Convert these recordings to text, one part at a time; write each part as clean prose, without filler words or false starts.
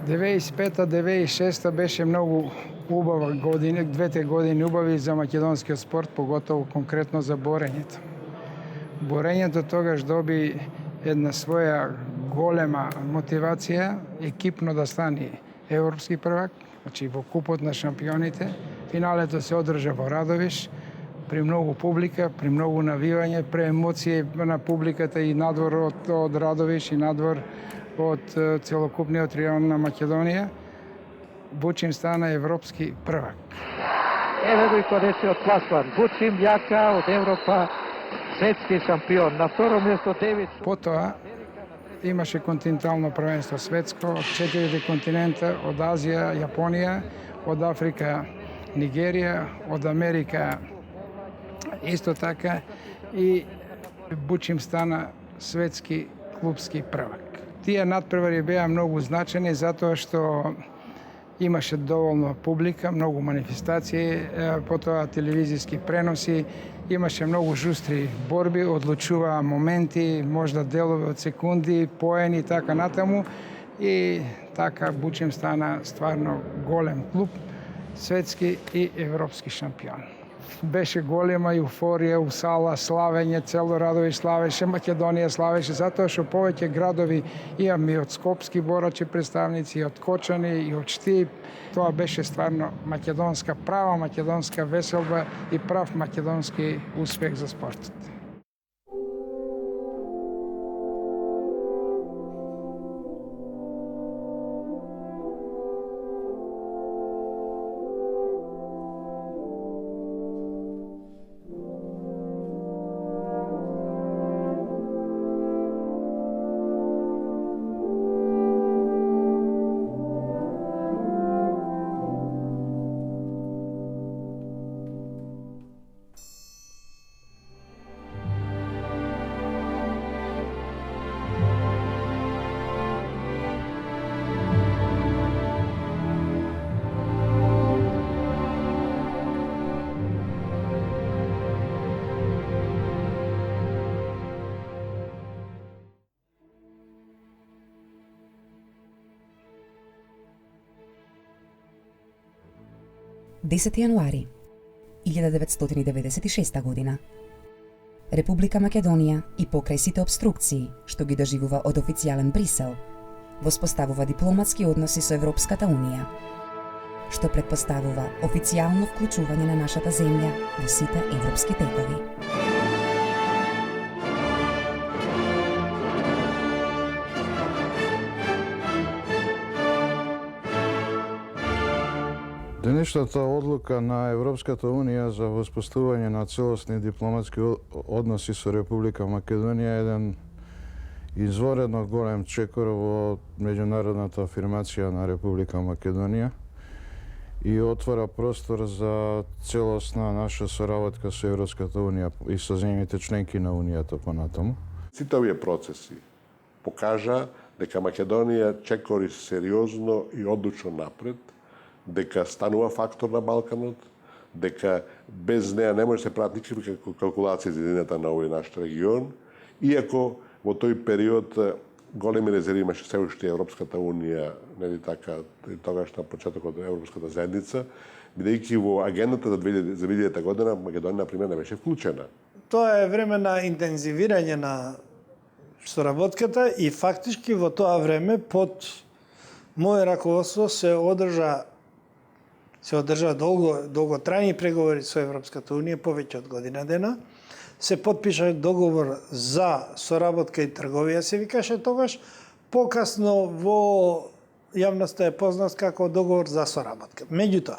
95-96 беше многу убава година, двете години убави за македонскиот спорт, поготово конкретно за борењето. Борењето тогаш доби една своја голема мотивација, екипно да стане европски првак, значи во купот на шампионите. Финалето се одржа во Радовиш, при многу публика, при многу навивање, при емоции на публиката и надвор од Радовиш и надвор од целокупниот регион на Македонија. Бучим стана европски првак. Еве го и конечниот пласман. Бучим јака од Европа, светски шампион. На второ место Девид. Потоа имаше континентално првенство светско од 4 континента, од Азија, Јапонија, од Африка, Нигерија, од Америка исто така и Бучим стана светски клубски првак. Тие надпревари беа многу значени затоа што имаше доволно публика, многу манифестации, потоа телевизиски преноси, имаше многу жустри борби, одлучуваа моменти, можда делови од секунди, поени и така натаму. И така Бучим стана стварно голем клуб, светски и европски шампион. Беше голема еуфорија у сала, славење, цело Радовиш славеше, Македонија славеше, затоа што повеќе градови имаме и од скопски борачи представници, и од Кочани, и од Штип. Тоа беше стварно македонска, права македонска веселба и прав македонски успех за спортот. Десети јануари 1996 година. Република Македонија и покрај сите обструкции што ги доживува од официјален Брисел, воспоставува дипломатски односи со Европската Унија, што претпоставува официјално вклучување на нашата земја во сите европски текови. Денешната одлука на Европската Унија за воспоставување на целосни дипломатски односи со Република Македонија е еден изворедно голем чекор во меѓународната афирмација на Република Македонија и отвора простор за целосна наша соработка со Европската Унија и со земјите членки на Унијата понатаму. Сите овие процеси покажа дека Македонија чекори сериозно и одлучно напред, дека станува фактор на Балканот, дека без неа не може да се прават никакви калкулации за едината на овој наш регион, иако во тој период големи резерви имаше се уште Европската Унија, нели така, тогаш на почетокот од Европската заедница, бидејќи во агендата за 2000 година Македонија, например, не беше вклучена. Тоа е време на интензивирање на соработката и фактички во тоа време под моје раководство се одржа долготрајни преговори со Европската Унија, повеќе од година дена. Се потпиша договор за соработка и трговија, се викаше тогаш. Покасно во јавноста е познат како договор за соработка. Меѓутоа,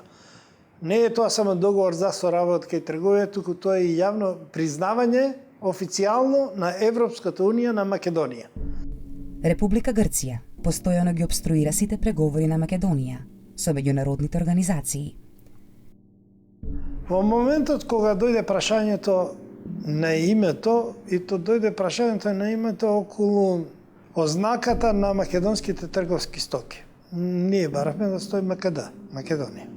не е тоа само договор за соработка и трговија, туку тоа е и јавно признавање официјално на Европската Унија на Македонија. Република Грција постојано ги обструира сите преговори на Македонија со меѓународните организации. Во моментот кога дојде прашањето на името, и то дојде прашањето на името околу ознаката на македонските трговски стоки. Ние баравме да стои Македонија.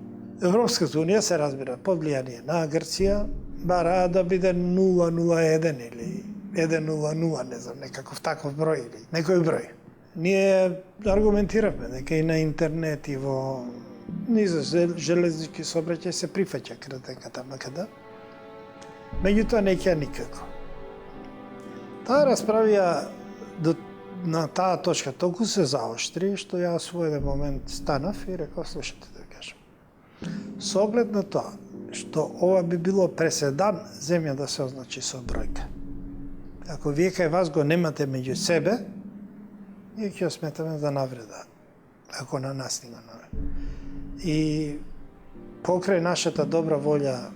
Европската Унија се разбира под влијание на Грција, бара да биде 001 или 100, не знам, некаков таков број или некој број. Ние аргументиравме дека и на интернет и во низа железнички сообраќај се прифаќа кратеката МКД. Меѓутоа не ќе никако. Таа расправија на таа точка толку се заоштри, што ја во еден момент станав и реков, слушате да кажам. Со оглед на тоа, што ова би било преседан, земја да се означи со бројка. Ако вие кај вас го немате меѓу себе, ние ќе сметаме за навреда, ако на нас не го навреда. И покрај нашата добра волја,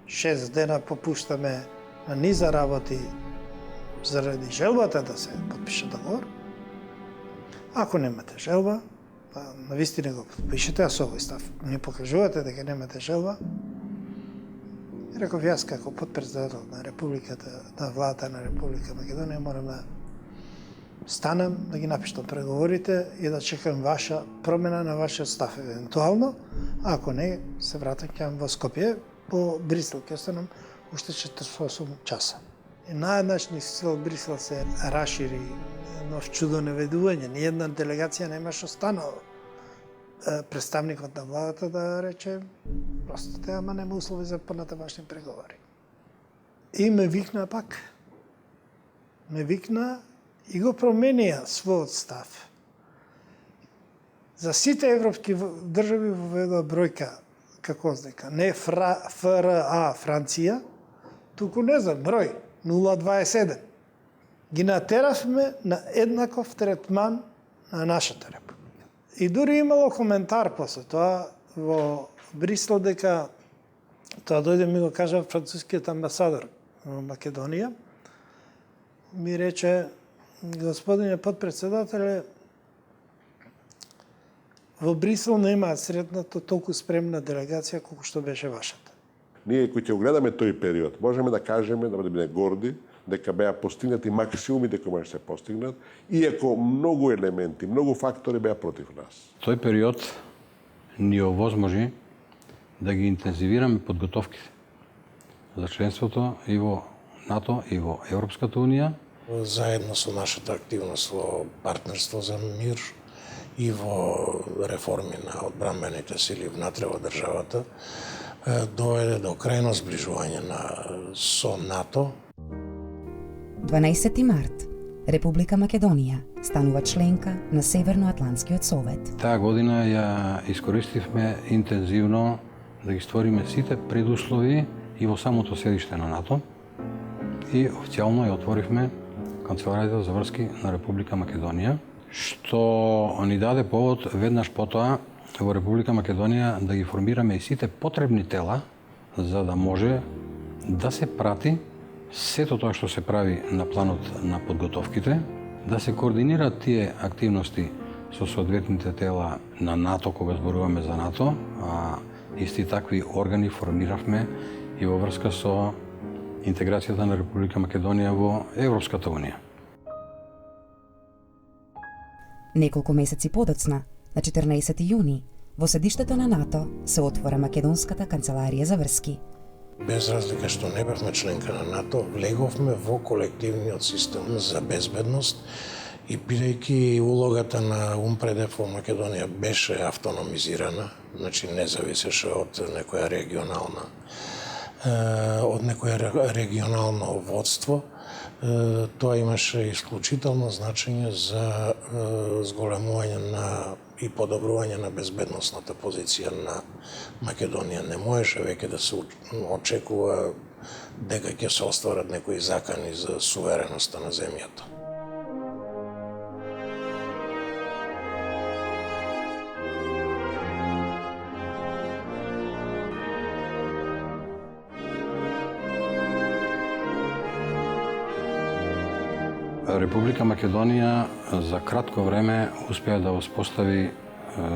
6 дена попуштаме на низа работи заради желбата да се подпише договор. Ако немате желба, навистина го подпишете, а со овој став не покажувате дека немате желба. Реков јас како подпредседател на Републиката, на владата на Република Македонија, морам да станам, да ги напиштам преговорите и да чекам ваша промена на вашиот став евентуално. Ако не, се вратам во Скопје, по Брисел ќе останам уште 48 часа. И наеднаш ни сил Брисел се расшири нов чудо наведување. Ни една делегација немаше останало. Представникот на владата да рече, просто те, ама нема услови за понатамошни преговори. И ме викна пак. Ме викна и го променија својот став. За сите европски држави воведува бројка како ознака. Не ФРА Франција, туку не знам, број 027. Ги натеравме на еднаков третман на нашата република. И дури имало коментар после тоа во Брисел дека тоа дојде ми го кажа францускиот амбасадор во Македонија. Ми рече, господине подпредседателе, во Брисел не имаат сретнато толку спремна делегација колку што беше вашата. Ние кои ќе огледаме тој период, можеме да кажеме, да бидеме горди, дека беа постигнати максимумите кои може се постигнат, иако многу елементи, многу фактори беа против нас. Тој период ни овозможи да ги интензивираме подготовките за членството и во НАТО и во Европската унија. Заедно со нашата активност во партнерство за мир и во реформи на одбранбените сили внатре во државата, доведе до крајно зближување со НАТО. 12 март. Република Македонија станува членка на Северноатлантскиот совет. Таа година ја искористивме интензивно да ги створиме сите предуслови и во самото седиште на НАТО и официјално ја отворивме Канцеларијата за врски на Република Македонија, што ни даде повод веднаш потоа во Република Македонија да ги формираме и сите потребни тела за да може да се прати сето тоа што се прави на планот на подготовките, да се координираат тие активности со соодветните тела на НАТО кога зборуваме за НАТО, а исти такви органи формиравме и во врска со интеграцијата на Република Македонија во Европската унија. Неколку месеци подоцна, на 14 јуни, во седиштето на НАТО се отвора Македонската канцеларија за врски. Без разлика што не бевме членка на НАТО, влеговме во колективниот систем за безбедност и бидејќи улогата на УНПРЕДЕФ во Македонија беше автономизирана, значи не зависеше од некоја регионално водство, тоа имаше исклучително значење за зголемување и подобрување на безбедносната позиција на Македонија. Не можеше веќе да се очекува дека ќе се остварат некои закани за сувереноста на земјата. Република Македонија за кратко време успеа да воспостави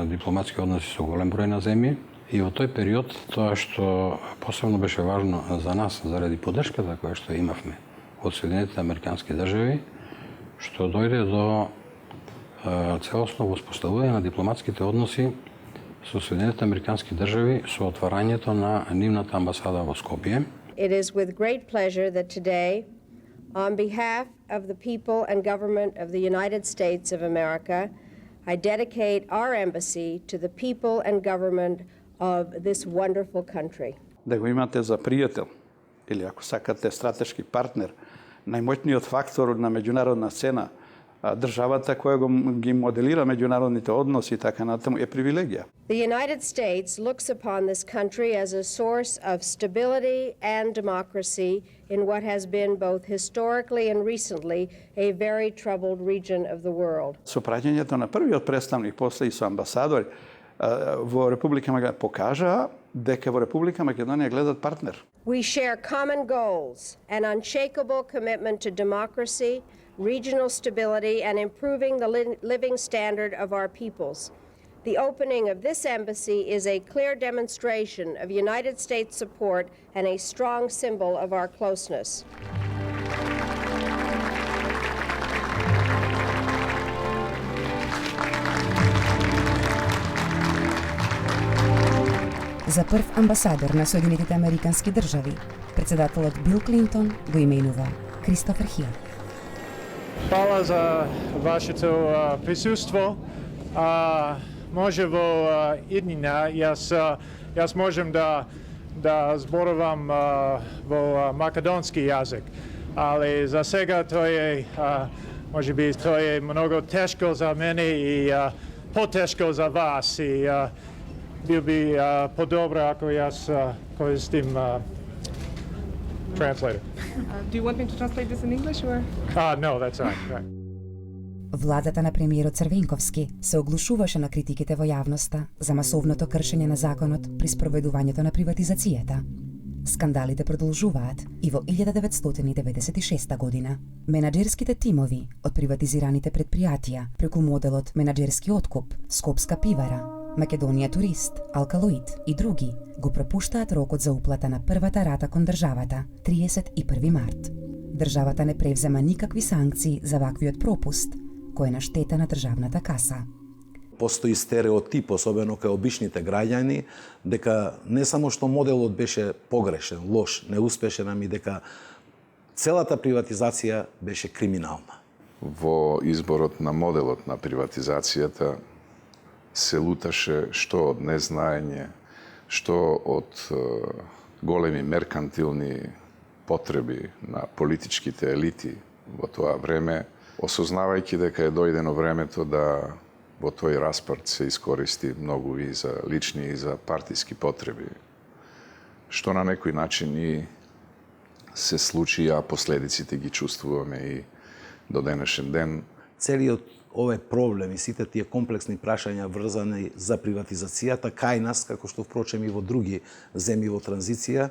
дипломатски односи со голем број на земји и во тој период тоа што посебно беше важно за нас заради поддршката која што имавме од Соединетите Американски држави, што дојде до целосно воспоставување на дипломатските односи со Соединетите Американски држави со отварањето на нивната амбасада во Скопје. It is with great pleasure that today On behalf of the people and government of the United States of America, I dedicate our embassy to the people and government of this wonderful country. Да го имате за пријател, или ако сакате стратешки партнер, најмоćниот фактор на меѓународна сцена, државата која ги моделира меѓународните односи и така натаму е привилегија. The United States looks upon this country as a source of stability and democracy in what has been both historically and recently a very troubled region of the world. Со праќањето на првиот представник, после и со амбасадори во Република Македонија покажаа дека во Република Македонија гледат партнер. We share common goals, an unshakable commitment to democracy, regional stability, and improving the living standard of our peoples. The opening of this embassy is a clear demonstration of United States support and a strong symbol of our closeness. За прв амбасадор на Соединетите Американски држави, председателот Бил Клинтон го именува Кристофер Хил. Hvala za vašето присуство. Може во иднина јас можем да зборувам во македонски јазик, али за сега тој е можеби тој е многу тешко за мене и потешко за вас и бил би подобро ако јас користим translator. Do you want me to translate this in English or? No, that's all right. Владата на премиерот Црвенковски се оглушуваше на критиките во јавноста за масовното кршење на законот при спроведувањето на приватизацијата. Скандалите продолжуваат и во 1996 година. Менаџерските тимови од приватизираните предпријатија преку моделот менаџерски откуп, Скопска пивара, Македонија Турист, Алкалоид и други го пропуштаат рокот за уплата на првата рата кон државата, 31 март. Државата не превзема никакви санкции за ваквиот пропуст, кој е на штета на државната каса. Постои стереотип, особено кај обичните граѓани, дека не само што моделот беше погрешен, лош, неуспешен, ами дека целата приватизација беше криминална. Во изборот на моделот на приватизацијата се луташе што од незнаење, што од големи меркантилни потреби на политичките елити во тоа време, осознавајќи дека е дојдено времето да во тој распарт се искористи многу и за лични и за партиски потреби, што на некој начин и се случи, а последиците ги чувствуваме и до денешен ден. Целиот овој проблем и сите тие комплексни прашања врзани за приватизацијата кај нас, како што впрочем и во други земји во транзиција,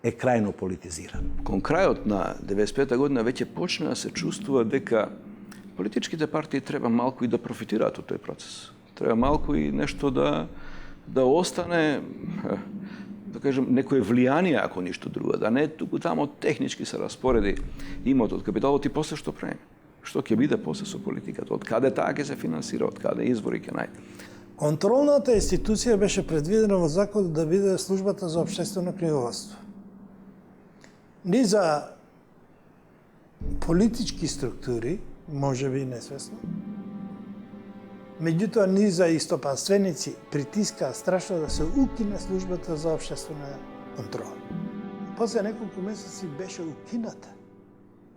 е крајно политизиран. Кон крајот на 95 година веќе почна да се чувствува дека политичките партии треба малку и да профитираат од тој процес. Треба малку и нешто да остане, да кажем, некое влијание, ако ништо друго, да не туку тамо технички се распореди имотот, капиталот и после што прави. Што ќе биде после со политиката, од каде таа ќе се финансира, од каде извори ќе најде. Контролната институција беше предвидена во законот да биде службата за општествено книговодство. Ни за политички структури, може би несвесно, меѓутоа ни за истопанственици притиска страшно да се укине службата за општествена контрола. После неколку месеци беше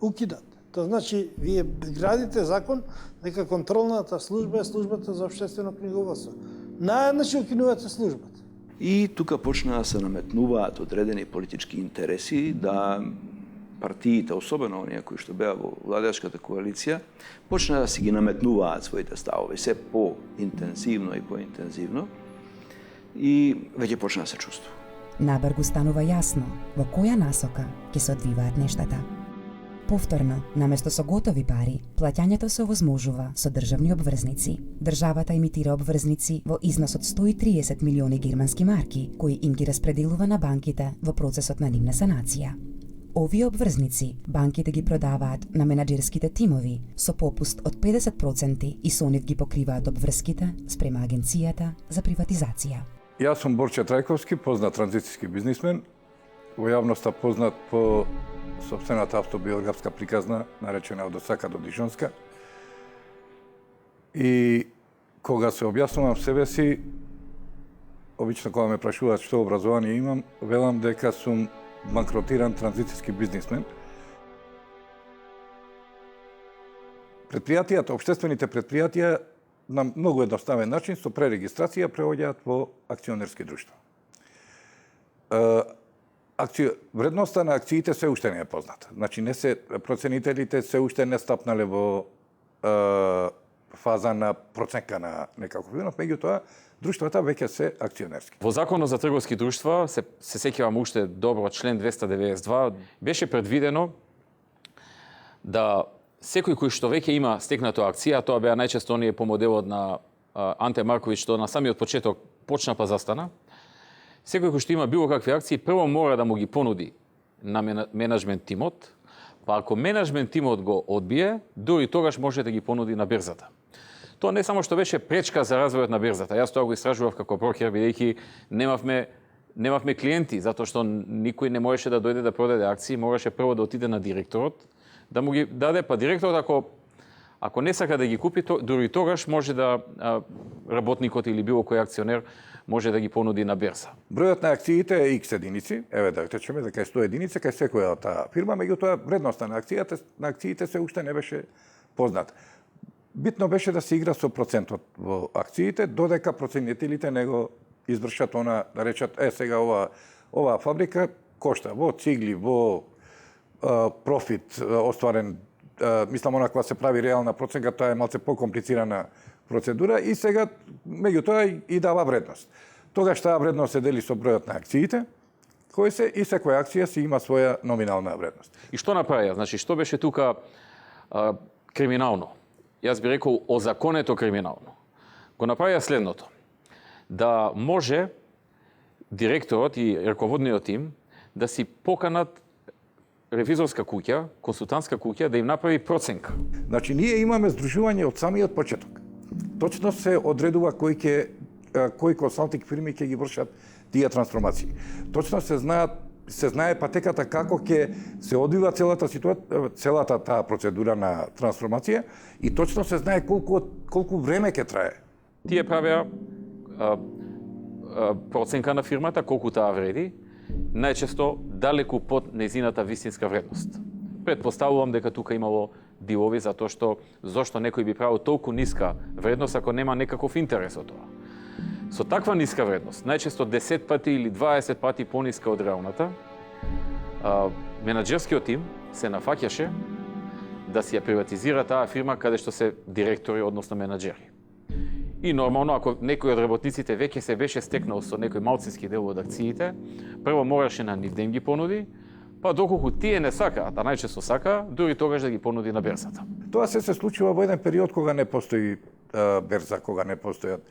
укината. Тоа значи, вие градите закон дека контролната служба е службата за општествено книговодство. Наеднаш укинувате службата. И тука почна да се наметнуваат одредени политички интереси да партиите, особено оние кои што беа во владеачката коалиција, почна да си ги наметнуваат своите ставови се по-интензивно и по-интензивно и веќе почна да се чувствува. Набргу станува јасно во која насока ќе се одвиваат нештата. Повторно, наместо со готови пари, плаќањето се овозможува со државни обврзници. Државата емитира обврзници во износ од 130 милиони германски марки, кои им ги распределува на банките во процесот на нивна санација. Овие обврзници банките ги продаваат на менаџерските тимови со попуст од 50% и со нив ги покриваат обврските спрема Агенцијата за приватизација. Јас сум Борче Трајковски, познат транзицијски бизнисмен. во јавноста познат по собствената автобиографска приказна, наречена Од Осака до Дижонска. И кога се објаснувам себе си, обично кога ме прашуваат што образование имам, велам дека сум банкротиран транзицијски бизнисмен. Предпријатијата, обштествените предпријатија на многу едноставен начин со пререгистрација преоѓаат во акционерски друштва. Вредноста на акциите се уште не е позната. Значи проценителите се уште не стапнале во фаза на проценка на некаков винот, меѓутоа друштвата веќе се акционерски. Во Законот за трговски друштва, се сеќавам уште добро, член 292, беше предвидено да секој кој што веќе има стекнато акција, тоа беа најчесто оние по моделот на Анте Марковиќ, што на самиот почеток почна па застана, секој кој што има било какви акции, прво мора да му ги понуди на менеджмент тимот, па ако менеджмент тимот го одбие, дури тогаш може да ги понуди на берзата. Тоа не само што беше пречка за развојот на берзата. Јас тоа го истражував како брокер, бидејќи немавме клиенти, затоа што никој не можеше да дојде да продаде акции, мораше прво да отиде на директорот, да му ги даде, па директорот ако не сака да ги купи, дури тогаш може да работникот или било кој акционер може да ги понуди на берза. Бројот на акциите е X единици, еве да речеме дека е 100 единици кај секоја од таа фирма, меѓутоа вредноста на акциите се уште не беше позната. Битно беше да се игра со процентот во акциите, додека проценителите не го извршат она, да речат, сега оваа фабрика кошта во цигли, во профит остварен, мислам она кога се прави реална проценка, тоа е малце покомплицирана процедура и сега меѓутоа и дава вредност. Тогаш таа вредност се дели со бројот на акциите, кои се и секоја акција си има своја номинална вредност. И што направија? Значи, што беше тука криминално? Јас би рекол озаконето криминално. Го направија следното. Да може директорот и раководниот тим да си поканат ревизорска куќа, консултантска куќа, да им направи проценка. Значи, ние имаме здружување од самиот почеток. Точно се одредува кои консалтинг фирми ќе ги вршат тие трансформации. Точно се знае патеката како ќе се одвива целата таа процедура на трансформација и точно се знае колку време ќе трае. Тие правеа проценка на фирмата, колку таа вреди, најчесто далеку под незината вистинска вредност. Предпоставувам дека тука имало дилови затоа што зошто некој би правил толку ниска вредност ако нема некаков интерес од тоа. Со таква ниска вредност, најчесто 10 пати или 20 пати пониска од реалната, менаџерскиот тим се нафаќаше да си ја приватизира таа фирма каде што се директори, односно менаџери. И нормално, ако некој од работниците веќе се беше стекнал со некој малцински дел од акциите, прво мораше на нив да им ги понуди, па доколку тие не сакаат, а најчесто сака, дури тогаш да ги понуди на берзата. Тоа се случува во еден период кога не постои берза, кога не постојат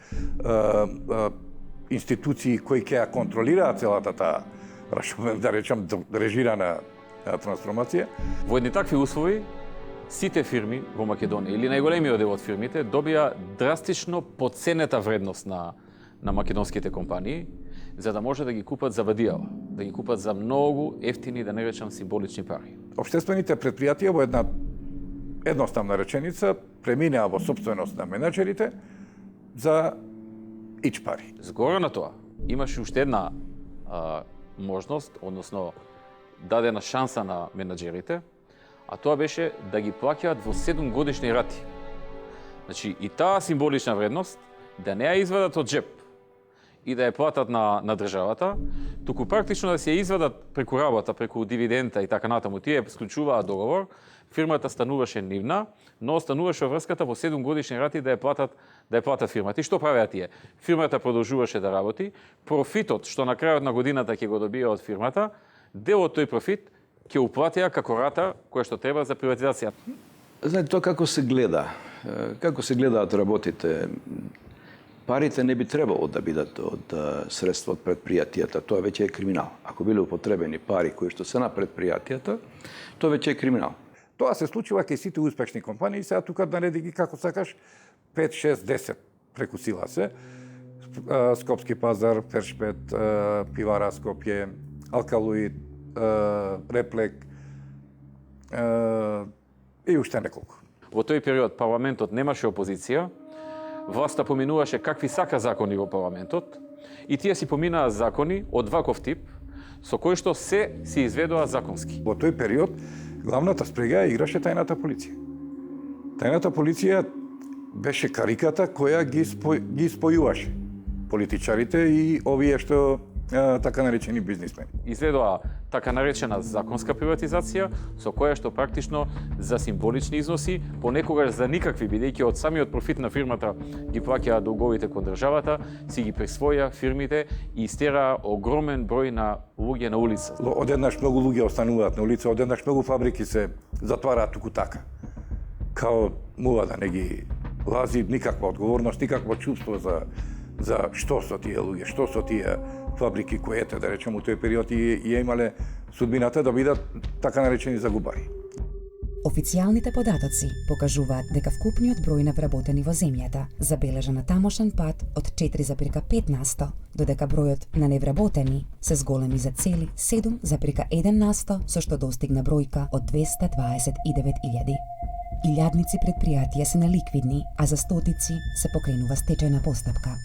институции кои ќе ја контролираат целата таа, да речам, режирана трансформација. Во едни такви услови, сите фирми во Македонија, или најголемиот дел од фирмите, добија драстично подценета вредност на македонските компании, за да може да ги купат за вадијава, да ги купат за многу ефтини, да не речам, символични пари. Обштествените предпријатија во една едноставна реченица преминаа во собственост на менеджерите за ич пари. Згора на тоа, имаше уште една можност, односно дадена шанса на менеджерите, а тоа беше да ги плаќаат во 7 годишни рати. Значи, и таа символична вредност да не ја извадат од джеп и да ја платат на државата, туку практично да се ја извадат преку работа, преку дивидента и така натаму. Тие склучуваа договор, фирмата стануваше нивна, но остануваше врската во 7 годишни рати да ја платат фирмата. И што правеа тие? Фирмата продолжуваше да работи, профитот што на крајот на годината ќе го добија од фирмата, дел од тој профит ќе уплатеа како рата која што треба за приватизација. Знаете, тоа како се гледаат работите, парите не би требало да бидат од средства од предпријатијата, тоа веќе е криминал. Ако биле употребени пари кои што се на предпријатијата, тоа веќе е криминал. Тоа се случува кај сите успешни компании, сега тука нареди ги како сакаш 5, 6, 10 преку сила се. Скопски пазар, Фершпет, Пивара Скопје, Алкалоид, Реплек и уште неколку. Во тој период парламентот немаше опозиција, власта поминуваше какви сака закони во парламентот и тие си поминаа закони од ваков тип, со кои што се си изведува законски. Во тој период главната спрега играше тајната полиција. Тајната полиција беше кариката која ги спојуваше политичарите и овие што така наречени бизнисмени. Изведува така наречена законска приватизација, со која што практично за символични износи, понекогаш за никакви, бидејќи од самиот профит на фирмата ги плаќаа долговите кон државата, си ги присвоја фирмите и истераа огромен број на луѓе на улица. Одеднаш многу луѓе остануваат на улица, одеднаш многу фабрики се затвараат туку така. Као мула да не ги лази никаква одговорност, никакво чувство за што со тие луѓе, што со тие фабрики кои ете, да речем, у тој период и имале судбината да бидат така наречени загубари. Официјалните податоци покажуваат дека вкупниот број на вработени во земјата забележа на тамошен пат од 4,5%, додека бројот на невработени се зголеми за цели 7,1%, со што достигна бројка од 229.000. Илјадници предпријатија се неликвидни, а за стотици се покренува стечајна постапка.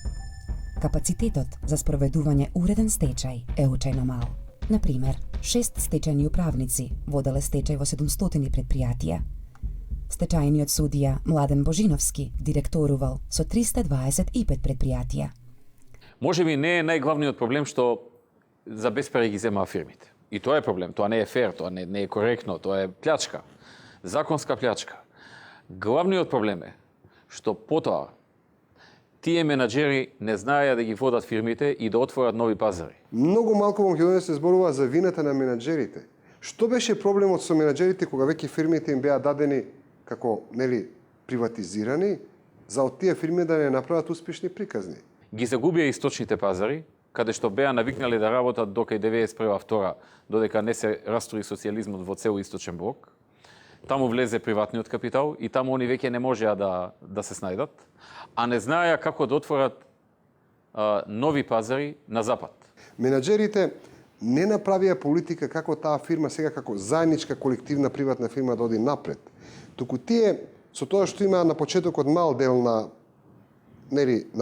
Капацитетот за спроведување уреден стечај е очајно мал. Например, 6 стечајни управници воделе стечај во 700 предпријатија. Стечајниот судија Младен Божиновски директорувал со 325 предпријатија. Можеби не е најглавниот проблем што за безпари ги земаа фирмите. И тоа е проблем, тоа не е фер, тоа не е коректно, тоа е плячка. Законска плячка. Главниот проблем е што потоа тие менаџери не знаеа да ги водат фирмите и да отворат нови пазари. Многу малку во Македонија се зборува за вината на менаџерите. Што беше проблемот со менаџерите кога веќе фирмите им беа дадени како, нели, приватизирани, за од тие фирми да не направат успешни приказни? Ги загубија источните пазари, каде што беа навикнале да работат до кај 91-2, додека не се раструи социјализмот во цел источен блок. Таму влезе приватниот капитал и таму они веќе не можеа да се снајдат, а не знаеа како да отворат нови пазари на запад. Менаџерите не направија политика како таа фирма сега како заедничка колективна приватна фирма да оди напред. Туку тие со тоа што имаа на почетокот мал дел на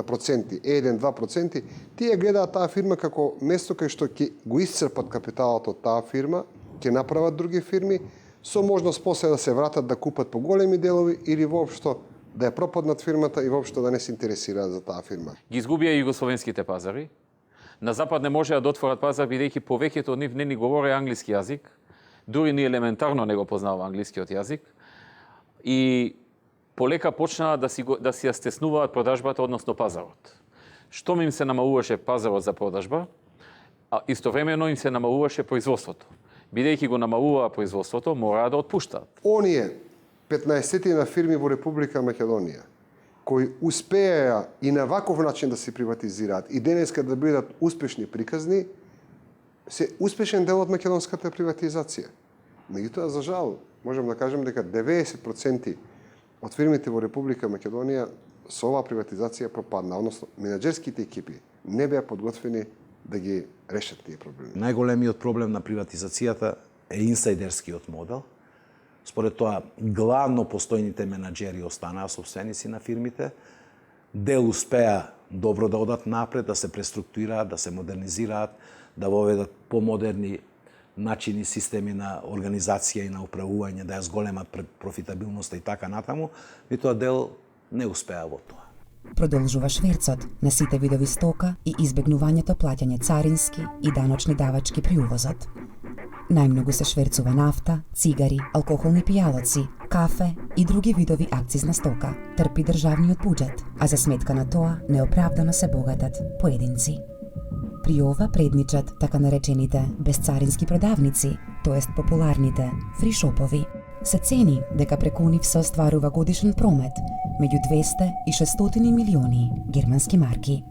проценти, 1-2%, тие гледаат таа фирма како место кај што ќе го исцрпат капиталот од таа фирма, ќе направат други фирми, со можност после да се вратат да купат по големи делови или воопшто да ја пропаднат фирмата и воопшто да не се интересираат за таа фирма. Ги изгубија југословенските пазари. На запад не можеа да отворат пазар бидејќи повеќето од нив не ни говоре англиски јазик, дури ни елементарно не го познава англискиот јазик. И полека почнаа да си ја стеснуваат продажбата, односно пазарот. Штом им се намалуваше пазарот за продажба, а истовремено им се намалуваше производството. Бидејќи го намалуваа производството, мораа да отпуштаат. Оние 15 на фирми во Република Македонија кои успеа и на ваков начин да се приватизираат и денеска да бидат успешни приказни, се успешен дел од македонската приватизација. Меѓутоа, за жал, можам да кажем дека 90% од фирмите во Република Македонија со оваа приватизација пропадна, односно менаџерските екипи не беа подготвени да ги решат тие проблеми. Најголемиот проблем на приватизацијата е инсайдерскиот модел. Според тоа, главно постојните менаџери останаа собственици на фирмите, дел успеа добро да одат напред, да се преструктурираат, да се модернизираат, да воведат помодерни начини, системи на организација и на управување, да ја зголемат профитабилноста и така натаму, и тоа дел не успеа во тоа. Продолжува шверцот на сите видови стока и избегнувањето плаќање царински и даночни давачки при увозот. Најмногу се шверцува нафта, цигари, алкохолни пијалоци, кафе и други видови акцизна стока. Трпи државниот буџет, а за сметка на тоа неоправдано се богатат поединци. При ова предничат така наречените безцарински продавници, тоест популарните фришопови. Се цени дека преку нив се остварува годишен промет меѓу 200 и 600 милиони германски марки.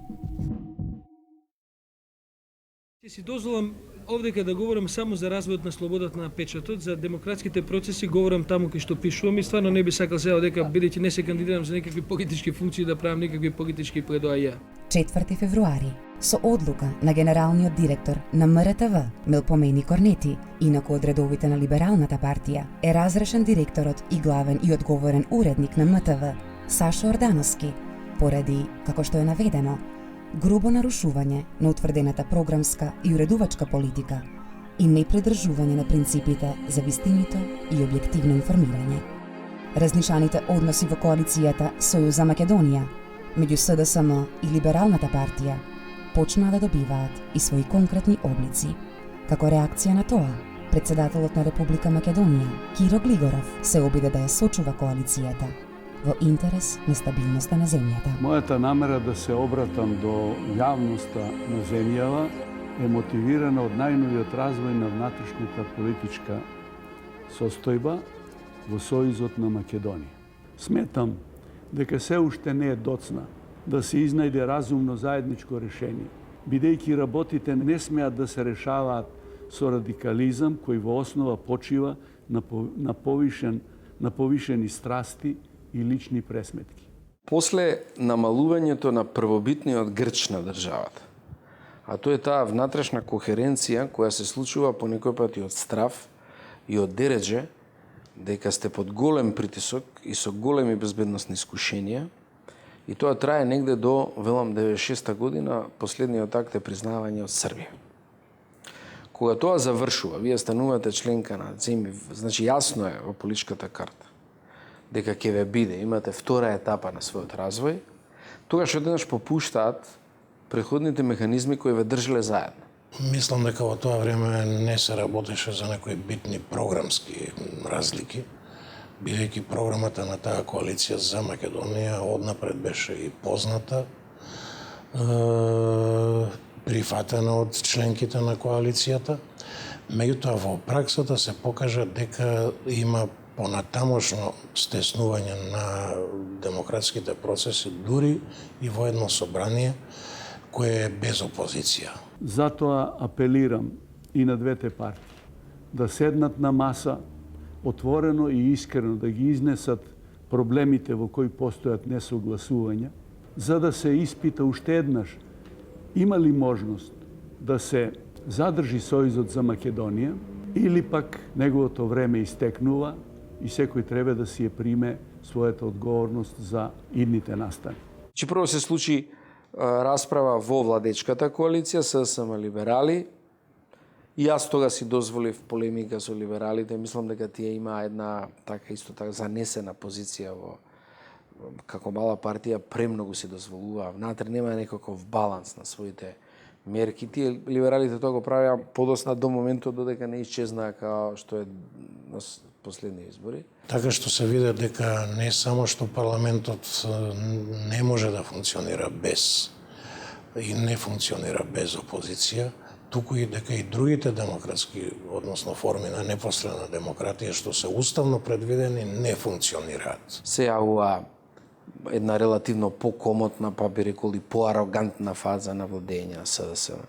Ќе си дозволам овдека да говорам само за развојот на слободата на печатот, за демократските процеси говорам таму кај што пишувам и стварно не би сакал сега дека бидејќи не се кандидирам за некакви политички функции да правам некакви политички предоаја. 4 февруари. Со одлука на генералниот директор на МРТВ, Милпомени Корнети, инаку од редовите на Либералната партија, е разрешен директорот и главен и одговорен уредник на МТВ, Сашо Ордановски, поради, како што е наведено, грубо нарушување на утврдената програмска и уредувачка политика и непридржување на принципите за вистинито и објективно информирање. Разнишаните односи во коалицијата Сојуз за Македонија меѓу СДСМ и Либералната партија почнаа да добиваат и своји конкретни облици. Како реакција на тоа, председателот на Република Македонија, Киро Глигоров, се обиде да ја сочува коалицијата во интерес на стабилноста на земјата. Мојата намера да се обратам до јавноста на земјава е мотивирана од најновиот развој на внатрешната политичка состојба во Сојузот на Македонија. Сметам дека се уште не е доцна да се изнајде разумно заедничко решение, бидејќи работите не смеат да се решаваат со радикализам кој во основа почива на повишени страсти и лични пресметки. После намалувањето на првобитниот грч на државата, а тоа е таа внатрешна кохеренција која се случува понекој пати од страв и од дередже, дека сте под голем притисок и со големи безбедносни искушенија, и тоа трае негде до, велам, 96-та година, последниот акт е признавање од Србија. Кога тоа завршува, вие станувате членка на ЦЕМИ, значи јасно е во политичката карта дека ќе ве биде, имате втора етапа на својот развој, тогаш одеднаш попуштаат преходните механизми кои ве држеле заедно. Мислам дека во тоа време не се работеше за некои битни програмски разлики, бидејќи програмата на таа коалиција за Македонија однапред беше и позната, прифатена од членките на коалицијата. Меѓутоа во праксата се покажа дека има понатамошно стеснување на демократските процеси, дури и во едно собрание кое е без опозиција. Затоа апелирам и на двете партии да седнат на маса, отворено и искрено да ги изнесат проблемите во кои постојат несогласувања, за да се испита уште еднаш има ли можност да се задржи Сојузот за Македонија или пак неговото време истекнува и секој треба да си ја приме својата одговорност за идните настани. Че прво се случи расправа во владечката коалиција, СДСМ либерали, и јас тога си дозволив полемика со либералите. Мислам дека тие има една така исто така занесена позиција како мала партија, премногу се дозволува. Внатре нема некаков баланс на своите мерки. Тие либералите тоа го правеа подосна до моментот додека не исчезнаа као што е на последни избори. Така што се виде дека не само што парламентот не може да функционира без и не функционира без опозиција, туку и дека и другите демократски, односно форми на непосредна демократија што се уставно предвидени не функционираат. Се јавува една релативно покомотна, па би рекол и поарогантна фаза на владење на СДСМ.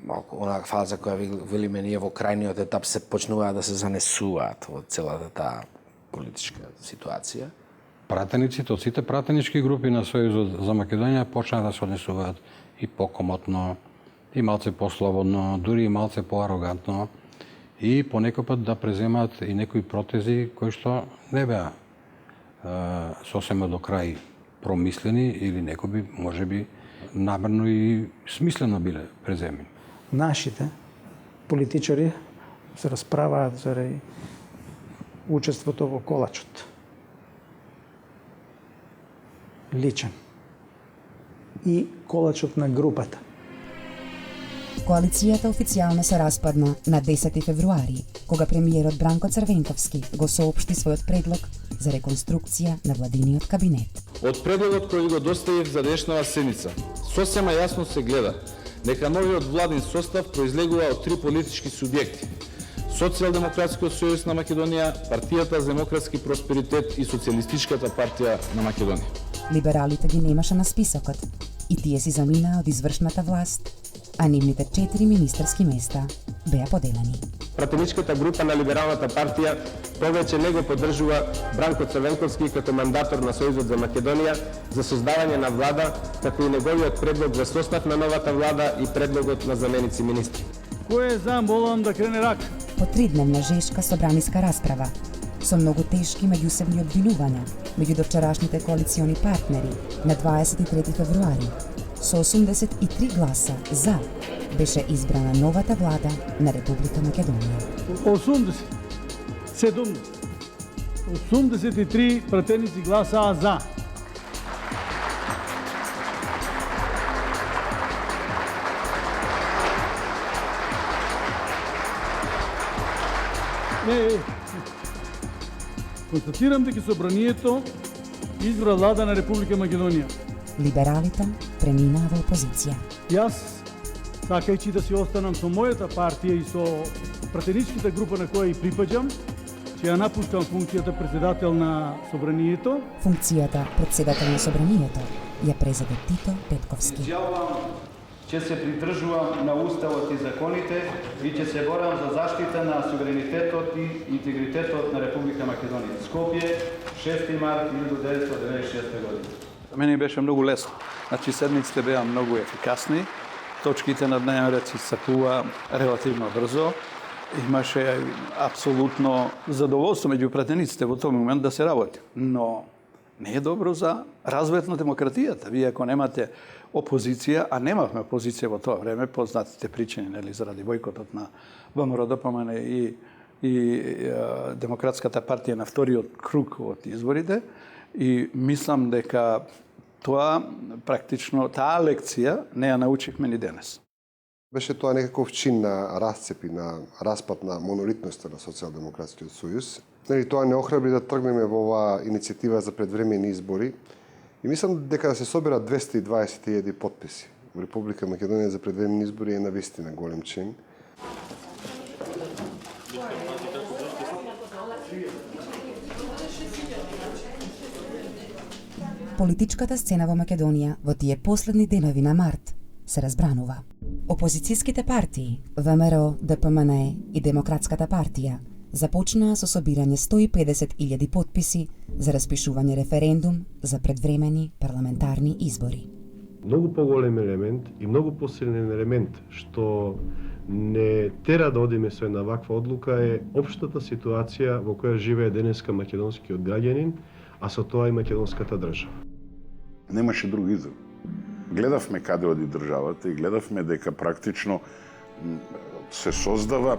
Малку онаа фаза која велиме ние во крајниот етап се почнуваат да се занесуваат во целата таа политичка ситуација. Пратениците од сите пратенички групи на Сојузот за Македонија почнаа да се однесуваат и покомотно, и малце послободно, дури и малце поарогантно, и понекој пат да преземаат и некои протези кои што не беа сосема до крај промислени или некои би, можеби, намерно и смислено биле преземени. Нашите политичари се расправаат заради учеството во колачот. Личен. И колачот на групата. Коалицијата официјално се распадна на 10 февруари, кога премиерот Бранко Црвенковски го соопшти својот предлог за реконструкција на владиниот кабинет. Од предлогот кој го доставив за денешнава седница, сосема јасно се гледа дека новиот владин состав произлегува од три политички субјекти: Социјалдемократскиот сојуз на Македонија, Партијата за демократски просперитет и Социјалистичката партија на Македонија. Либералите ги немаше на списокот, и тие си заминаа од извршната власт, а нивните 4 министерски места беа поделени. Пратеничката група на Либералната партија повеќе не го поддржува Бранко Црвенковски като мандатор на Сојузот за Македонија за создавање на влада, како и неговиот предлог за состав на новата влада и предлогот на заменици министри. Кој е за, молам да крене рак. По 3-дневна жешка собраниска расправа, со многу тешки меѓусебни обвинувања меѓу довчерашните коалициони партнери на 23 февруари, со 83 гласа за, беше избрана новата влада на Република Македонија. 83 пратеници гласаа за. Констатирам дека собранието избра влада на Република Македонија. Либералите преминаа во опозиција. Јас, сакајќи да си останам со мојата партија и со пратеничката група на која и припаѓам, ќе ја напуштам функцијата председател на собранието. Функцијата председател на собранието ја презеде Тито Петковски. Изјавувам, ќе се придржувам на уставот и законите и ќе се борам за заштита на суверенитетот и интегритетот на Република Македонија. Скопје, 6 март 1996 година. За мене беше многу лесно. Значи, седмиците беа многу ефикасни, точките на дневен ред се стакува релативно брзо. Имаше апсолутно задоволство меѓу пратениците во тој момент да се работи. Но не е добро за развојот на демократијата. Вие ако немате опозиција, а немавме опозиција во тоа време, познатите причини, нели, заради бојкотот на ВМРО-ДПМН и Демократската партија на вториот круг од изборите, и мислам дека тоа практично таа лекција не ја научивме ни денес. Беше тоа некаков чин на расцеп и на распад на монолитноста на Социјалдемократскиот сојуз. Тоа не охрабри да тргнеме во оваа иницијатива за предвремени избори. И мислам дека да се соберат 220.000 потписи во Република Македонија за предвремени избори е навистина голем чин. Политичката сцена во Македонија во тие последни денови на март се разбранува. Опозицијските партии, ВМРО, ДПМН и Демократската партија започнаа со собирање 150.000 потписи за распишување референдум за предвремени парламентарни избори. Многу поголем елемент и многу посилен елемент што не тера да одиме со една ваква одлука е општата ситуација во која живее денеска македонскиот граѓанин, а со тоа и македонската држава. Немаше друг избор. Гледавме каде оди државата и гледавме дека практично се создава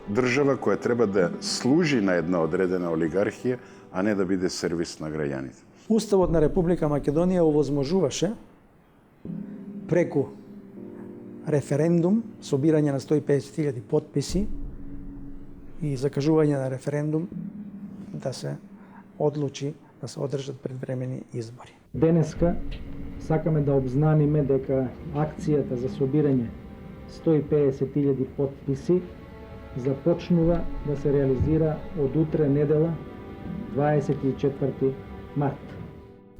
држава која треба да служи на една одредена олигархија, а не да биде сервис на граѓаните. Уставот на Република Македонија овозможуваше преку референдум, собирање на 150.000 потписи и закажување на референдум да се одлучи да се одржат предвремени избори. Денеска сакаме да обзнаниме дека акцијата за собирање 150.000 потписи започнува да се реализира од утре недела 24 март.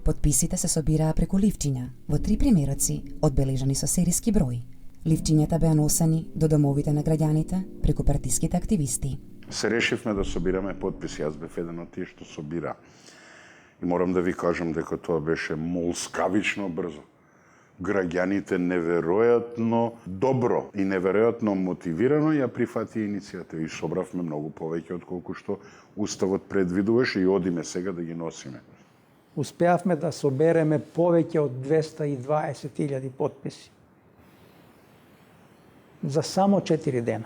Потписите се собираа преку ливчиња во 3 примероци, одбележани со сериски број. Ливчињата беа носени до домовите на граѓаните преку партиските активисти. Се решивме да собираме потписи, јас бев еден од тие што собира. И морам да ви кажам дека тоа беше молскавично брзо. Граѓаните неверојатно добро и неверојатно мотивирано ја прифати иницијатива и собравме многу повеќе од колку што уставот предвидуваше и одиме сега да ги носиме. Успеавме да собереме повеќе од 220.000 потписи за само 4 дена.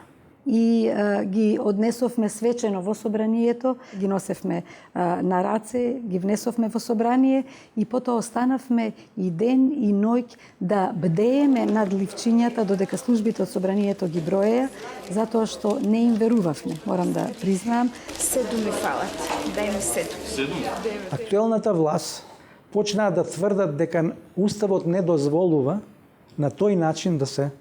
И ги однесовме свечено во собранието, ги носевме на раце, ги внесовме во собрание и потоа останавме и ден и ноќ да бдееме над ливчињата додека службите од собранието ги броеа, затоа што не им верувавме, морам да признаам. 7 ми фалат, дај ми 7. Актуелната власт почнаа да тврдат дека уставот не дозволува на тој начин да се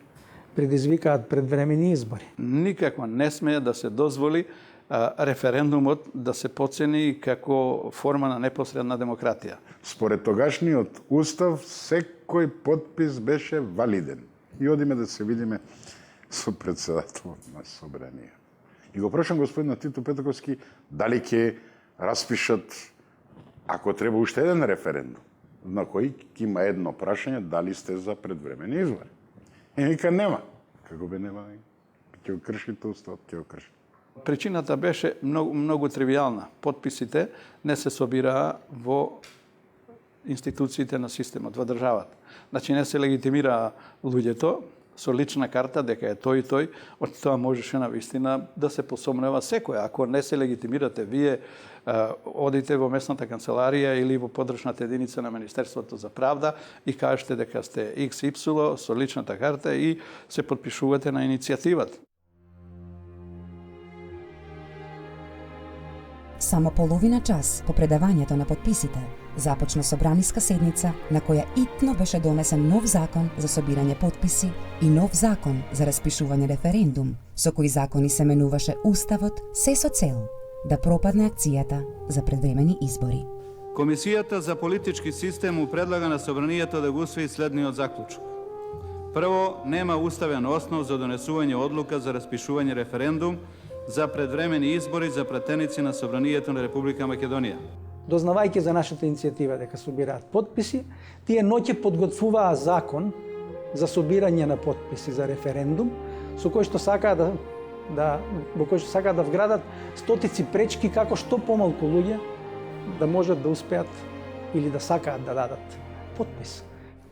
предизвикаат предвремени избори. Никако не смее да се дозволи референдумот да се поцени како форма на непосредна демократија. Според тогашниот устав, секој подпис беше валиден. И одиме да се видиме со председателот на собрание. И го прошам господинот Тито Петковски дали ќе распишат, ако треба, уште еден референдум, на кој ќе има едно прашање, дали сте за предвремени избори. И вика нема. Како бе нема? Ќе го кршите уставот, ќе го кршите. Причината беше многу тривијална. Подписите не се собираа во институциите на системот, во државата. Значи не се легитимираа луѓето со лична карта дека е тој и тој, од тоа можеше навистина да се посомнева секој. Ако не се легитимирате вие, одите во местната канцеларија или во подршната единица на Министерството за правда и кажете дека сте XY со личната карта и се подпишувате на иницијативата. Само половина час по предавањето на подписите започна собраниска седница на која итно беше донесен нов закон за собирање подписи и нов закон за распишување референдум, со кои закони се менуваше Уставот, се со цел да пропадне акцијата за предвремени избори. Комисијата за политички систем му предлага на собранието да го усвои следниот заклучок. Прво, нема уставен основ за донесување одлука за распишување референдум за предвремени избори за пратеници на собранието на Република Македонија. Дознавајќи за нашата иницијатива дека собираат подписи, тие ноќе подготвуваа закон за собирање на подписи за референдум, со кој што сакаат во кој што сакаат да вградат стотици пречки како што помалку луѓе да можат да успеат или да сакаат да дадат подпис.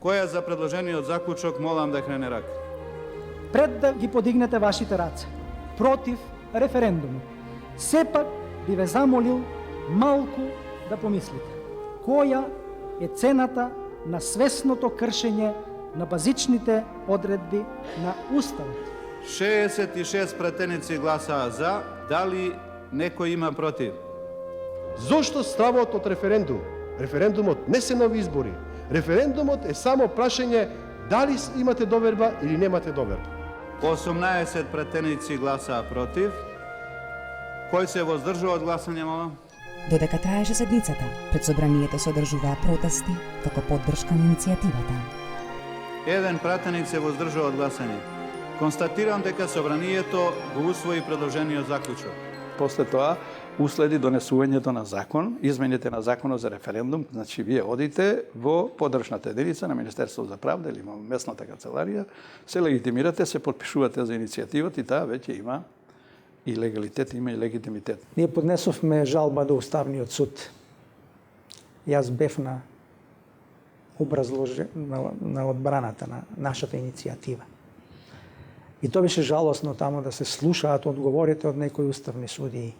Која за предложениот заклучок молам да хрене рака? Пред да ги подигнете вашите раце против референдумот, сепак би ве замолил малку да помислите. Која е цената на свесното кршење на базичните одредби на Уставот? 66 пратеници гласаа за, дали некој има против? Зошто стравот од референдум? Референдумот не се нови избори. Референдумот е само прашање дали имате доверба или немате доверба. 18 пратеници гласаа против. Кој се воздржува од гласање, молам? Додека траеше седницата, пред собранието се одржуваа протести како поддршка на иницијативата. Еден пратеник се воздржува од гласање. Констатирам дека собранието го усвои предложениот заклучок. После тоа уследи донесувањето на закон, измените на законот за референдум, значи вие одите во подршната единица на Министерството за правда или во местната канцеларија, се легитимирате, се подпишувате за иницијативата и таа веќе има и легалитет, има и легитимитет. Ние поднесовме жалба до Уставниот суд. Јас бев на на одбраната на нашата иницијатива. И тоа беше жалосно таму да се слушаат одговорите од некои уставни судии.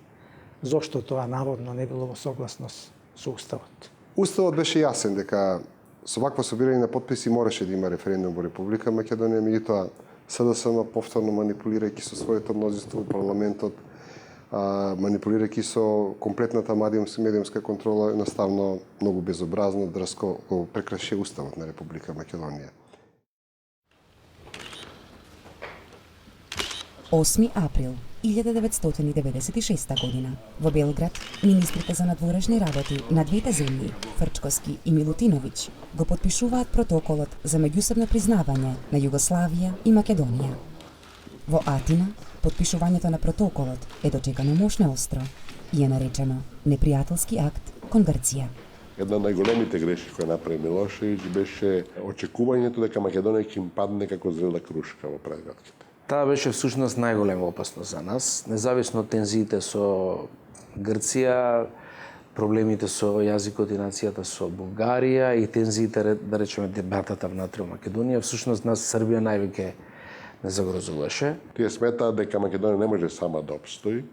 Зошто тоа наводно не било во согласност со Уставот? Уставот беше јасен дека со вакво собирање на подписи мораше да има референдум во Република Македонија, меѓутоа СДСМ повторно манипулирајќи со своето мнозинство во парламентот, манипулирајќи со комплетната медиумска контрола, едноставно многу безобразно, дрско го прекраши Уставот на Република Македонија. 8 април 1996 година во Белград министрите за надворешни работи на двете земји, Фрчковски и Милутиновиќ, го потпишуваат протоколот за меѓусебно признавање на Југославија и Македонија. Во Атина, потпишувањето на протоколот е дочекано мощно остро и е наречено непријателски акт кон Грција. Една од најголемите грешки која направи Милошевиќ беше очекувањето дека Македонија ќе им падне како зрела крушка во предградките. Таа беше всушност најголема опасност за нас, независно од тензиите со Грција, проблемите со јазикот и нацијата со Бугарија и тензиите, да речеме, дебатата внатре во Македонија, всушност нас Србија највеќе не загрозуваше. Тие сметаат дека Македонија не може сама да обстои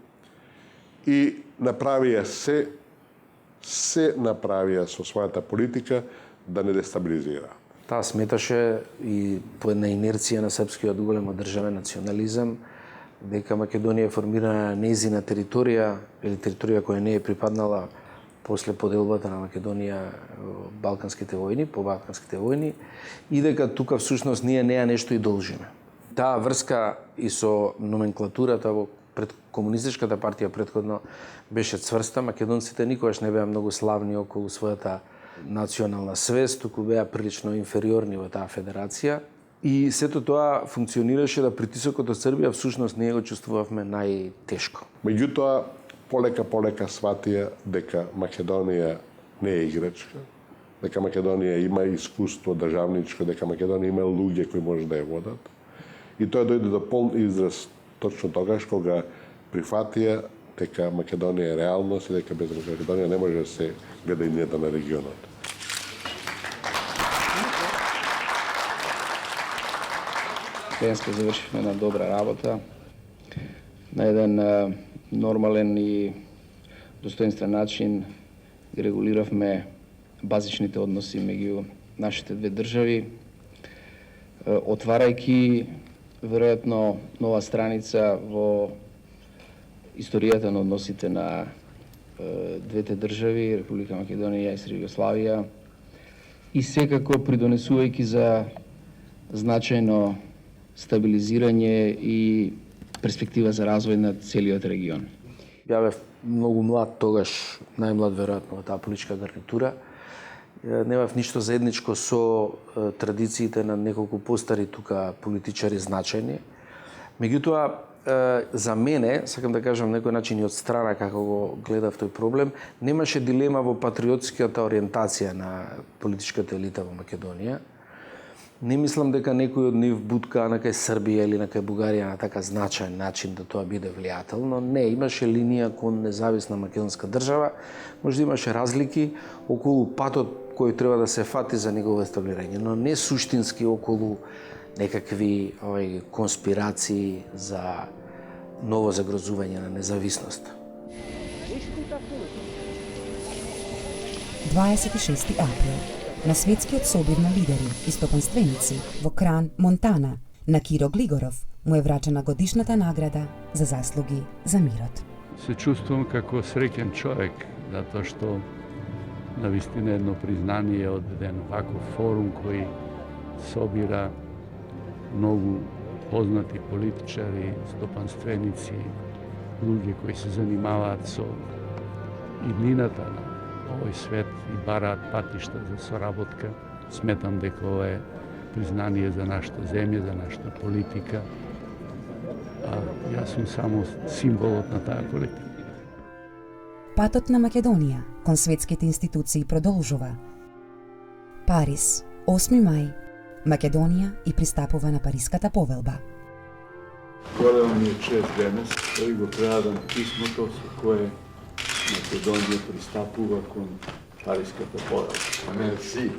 и направија се направија со својата политика да не дестабилизира. Таа сметаше и по една инерција на српскиот големо државен национализам дека Македонија е формирана на нејзина територија или територија која не е припаднала после поделбата на Македонија Балканските војни, по Балканските војни и дека тука всушност ние неа нешто и должиме. Таа врска и со номенклатурата во комунистичката партија предходно беше цврста, македонците никогаш не беа многу славни околу својата национална свест, туку беа прилично инфериорни во таа федерација. И сето тоа функционираше да притисокот од Србија всушност ние го чувствувавме најтешко. Меѓутоа, полека сватија дека Македонија не е играчка, дека Македонија има искуство државничко, дека Македонија има луѓе кои може да ја водат. И тоа дојде до полн израз точно тогаш кога прифатија дека Македонија е реалност и дека без Македонија не може да се гледа иднината на регионот. Денеска завршивме една добра работа, на еден нормален и достоинствен начин ги регулиравме базичните односи меѓу нашите две држави, отварајќи веројатно нова страница во историјата на односите на двете држави, Република Македонија и Југославија, и секако придонесувајќи за значајно стабилизирање и перспектива за развој на целиот регион. Бев многу млад тогаш, најмлад веројатно во таа политичка гарнитура. Немав ништо заедничко со традициите на неколку постари тука политичари значајни. Меѓутоа, за мене, сакам да кажам некој начин и од страна како го гледав тој проблем, немаше дилема во патриотската ориентација на политичката елита во Македонија. Не мислам дека некој од нив бутка на кај Србија или на кај Бугарија на така значаен начин да тоа биде влијателно. Не, имаше линија кон независна македонска држава, може да имаше разлики околу патот кој треба да се фати за негово естаблирање, но не суштински околу некакви конспирации за ново загрозување на независност. 26. април. На светскиот собир на лидери и стопанственици во Кран, Монтана, на Киро Глигоров му е врачена годишната награда за заслуги за мирот. Се чувствувам како среќен човек, затоа што навистина едно признание од еден ваков форум кој собира многу познати политичари, стопанственици, луѓе кои се занимаваат со иднината на овој свет и бараат патишта за соработка. Сметам дека ова е признание за нашата земја, за нашата политика. А јас сум само символот на таа политика. Патот на Македонија кон светските институции продолжува. Париз, 8 мај, Македонија и пристапува на Париската повелба. Голема ми е чест денес да ви го предадам писмото со кое Македонија пристапува кон Париската повелба. Мерси.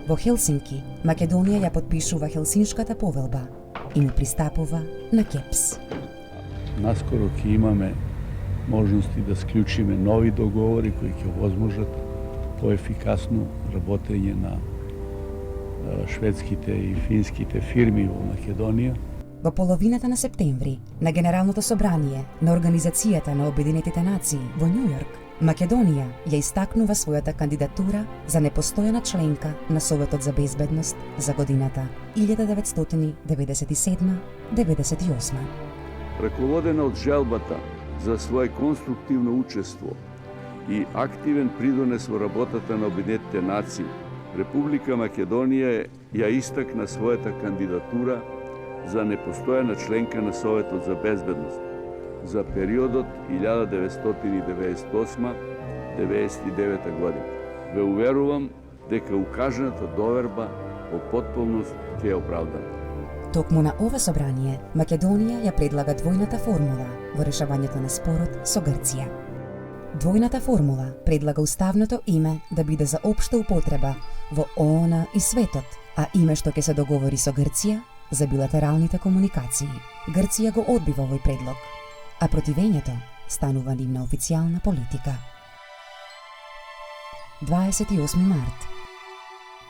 Во Хелсинки, Македонија ја подпишува Хелсиншката повелба и му пристапува на КЕПС. Наскоро ќе имаме можности да склучиме нови договори кои ќе овозможат поефикасно работење на шведските и финските фирми во Македонија. Во половината на септември, на Генералното собрание на Организацијата на Обединетите нации во Њу Јорк, Македонија ја истакнува својата кандидатура за непостојана членка на Советот за безбедност за годината 1997-98. Раководена од желбата за свое конструктивно учество и активен придонес во работата на Обединетите нации, Република Македонија ја истакна својата кандидатура за непостојана членка на Советот за безбедност за периодот 1998-99 година. Ве уверувам дека укажаната доверба по потполност ќе е оправдана. Токму на ова собрание, Македонија ја предлага двојната формула во решавањето на спорот со Грција. Двојната формула предлага уставното име да биде за општа употреба во ООН и светот, а име што ќе се договори со Грција за билатералните комуникации. Грција го одбива овој предлог, а противењето станува нивна официјална политика. 28 март.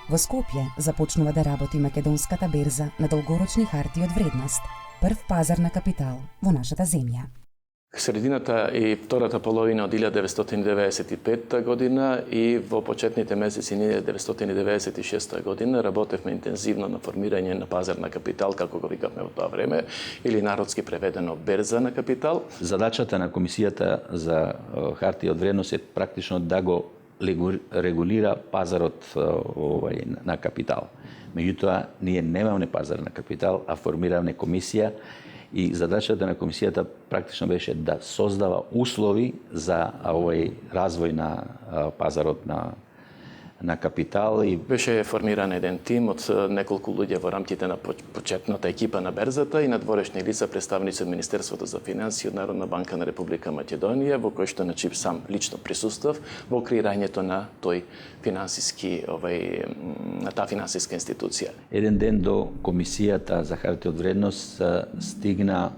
Во Скопје започнува да работи македонската берза на долгорочни харти од вредност, прв пазар на капитал во нашата земја. Средината и втората половина од 1995 година и во почетните месеци 1996 година работевме интензивно на формирање на пазар на капитал, како го викавме во тоа време, или народски преведено берза на капитал. Задачата на Комисијата за хартија од вредност е практично да го регулира пазарот на капитал. Меѓутоа, ние немаме пазар на капитал, а формиравме комисија и задачата на комисијата практично беше да создава услови за овој развој на пазарот на капитал. И беше формиран еден тим од неколку луѓе во рамките на почетната екипа на берзата и надворешни лица, представници од Министерството за финансии, од Народна банка на Република Македонија, во кој што на чип сам лично присуствав во креирањето на тој финансиски на таа финансиска институција. Еден ден до Комисијата за хартија од вредност стигна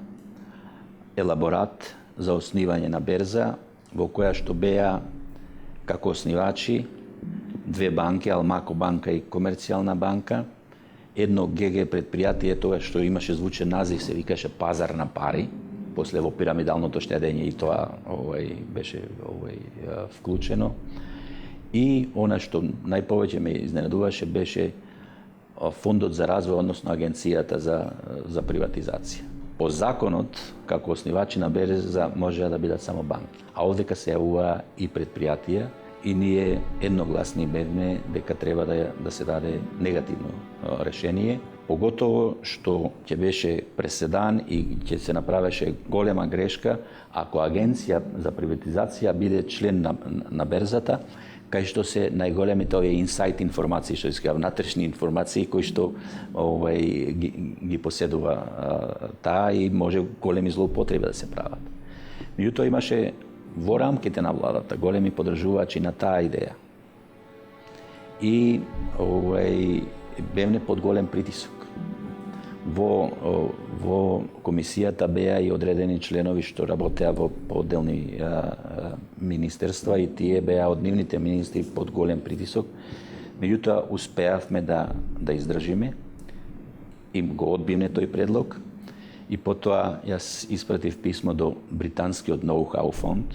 елаборат за основање на берза, во која што беа како основачи две банки, Алмако банка и Комерцијална банка, едно ГГ предпријатие, тоа што имаше звучен назив, се викаше Пазар на пари, после во пирамидалното штедење и тоа беше вклучено. И она што најповеќе ме изненадуваше беше Фондот за развој, односно Агенцијата за приватизација. По законот, како основачи на берза можеа да бидат само банки, а овдека се јавува и предпријатија, и ние едногласни бевме дека треба да се даде негативно решение, поготово што ќе беше преседан и ќе се направеше голема грешка ако Агенција за приватизација биде член на берзата, кај што се најголемите овие инсайт информации, што се внатрешни информации кои што ги поседува таа и може големи злоупотреби да се прават. Меѓутоа имаше во рамките на владата големи подржувачи на таа идеја. И бевне под голем притисок. Во комисијата беа и одредени членови што работеа во одделни министерства и тие беа од нивните министри под голем притисок. Меѓутоа успеавме да издржиме и го одбивме тој предлог. И потоа јас испратив писмо до британскиот ноу-хау фонд.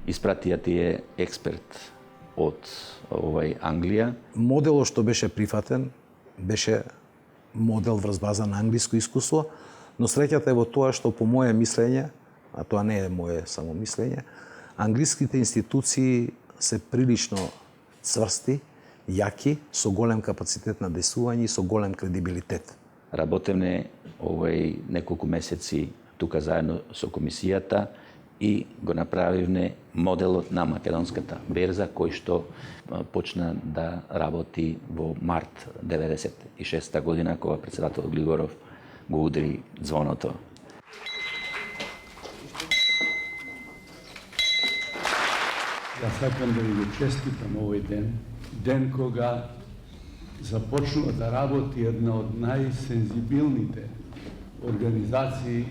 Испратија тие експерт од Англија. Моделот што беше прифатен беше модел врз база на англиско искуство, но среќата е во тоа што по моје мислење, а тоа не е моје само мислење, англиските институции се прилично цврсти, јаки, со голем капацитет на действување и со голем кредибилитет. Работевме неколку месеци тука заедно со комисијата и го направивме моделот на македонската берза кој што почна да работи во март 96 година кога председател Глигоров го удри звоното. Јас сакам да ви го честитам овој ден кога започнува да работи една од најсензибилните организации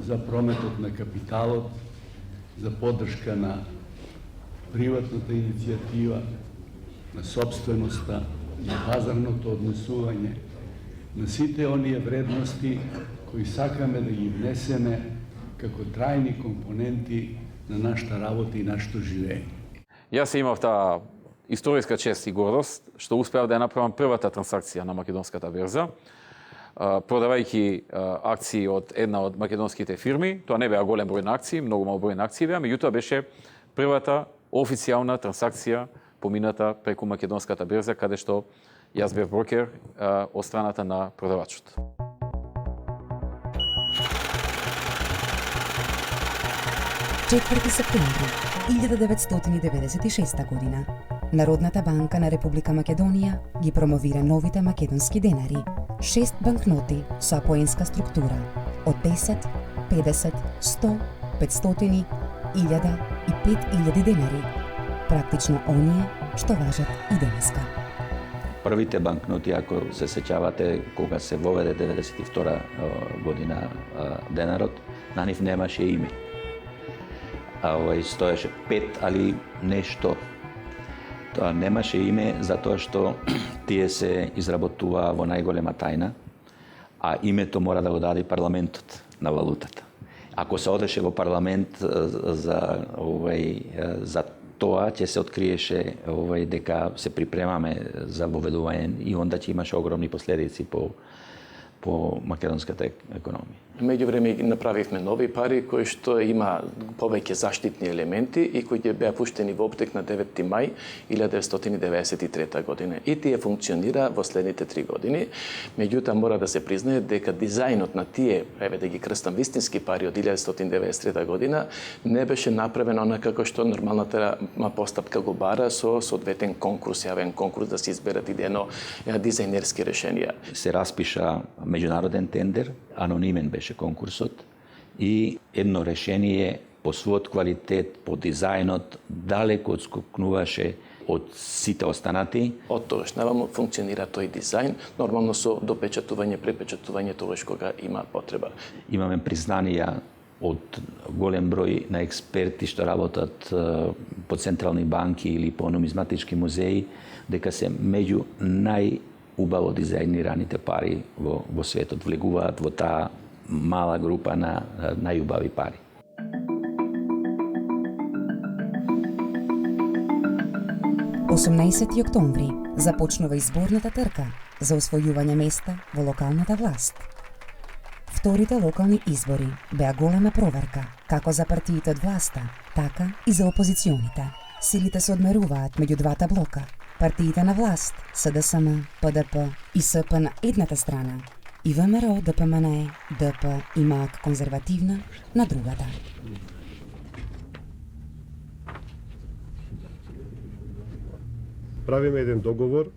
за прометот на капиталот, за поддршка на приватната иницијатива, на собственоста, на пазарното однесување, на сите оние вредности кои сакаме да ги внесеме како трајни компоненти на нашата работа и нашето живење. Јас имав таа историска чест и гордост што успеав да ја направам првата трансакција на македонската берза, продавајќи акции од една од македонските фирми. Тоа не беа голем број на акции, многу мал број на акции беа, меѓутоа беше првата официјална трансакција помината преку македонската берза, каде што јас бев брокер од страната на продавачот. Септември 1996 година Народната банка на Република Македонија ги промовира новите македонски денари. 6 банкноти со поенска структура од 10, 50, 100, 500, 1000 и 5000 денари. Практично оние што важат и денеска. Првите банкноти, ако се сеќавате, кога се воведе 92 година денарот, на нив немаше име. Стоеше 5, али нешто. Тоа немаше име затоа што тие се изработуваа во најголема тајна, а името мора да го даде парламентот на валутата. Ако се одеше во парламент за тоа ќе се откриеше дека се припремаме за воведување и онда ќе имаше огромни последици по македонската економија. Меѓувреме направивме нови пари кои што има повеќе заштитни елементи и кои ќе беа пуштени во оптек на 9 мај 1993 година. И тие функционира во следните 3 години. Меѓутоа мора да се признае дека дизајнот на тие, да ги крстам, вистински пари од 1993 година не беше направено како што нормалната постапка го бара со соодветен конкурс, јавен конкурс да се изберат идено дизајнерски решенија. Се распиша меѓународен тендер, анонимен беше конкурсот и едно решение по својот квалитет, по дизајнот, далеко одскокнуваше од сите останати. Од тогаш наваму функционира тој дизајн, нормално со допечатување, препечатување тогаш кога има потреба. Имаме признанија од голем број на експерти што работат по централни банки или по нумизматички музеи, дека се меѓу најубаво дизајнираните пари во светот, влегуваат во таа мала група на најубави пари. Осумнаесети октомври започнува изборната трка за освојување места во локалната власт. Вторите локални избори беа голема проверка како за партиите од власта, така и за опозиционите. Силите се одмеруваат меѓу двата блока. Партиите на власт, СДСМ, ПДП и СП на едната страна и ВМРО, ДПМНЕ, ДП и МАК конзервативна на другата. Правиме еден договор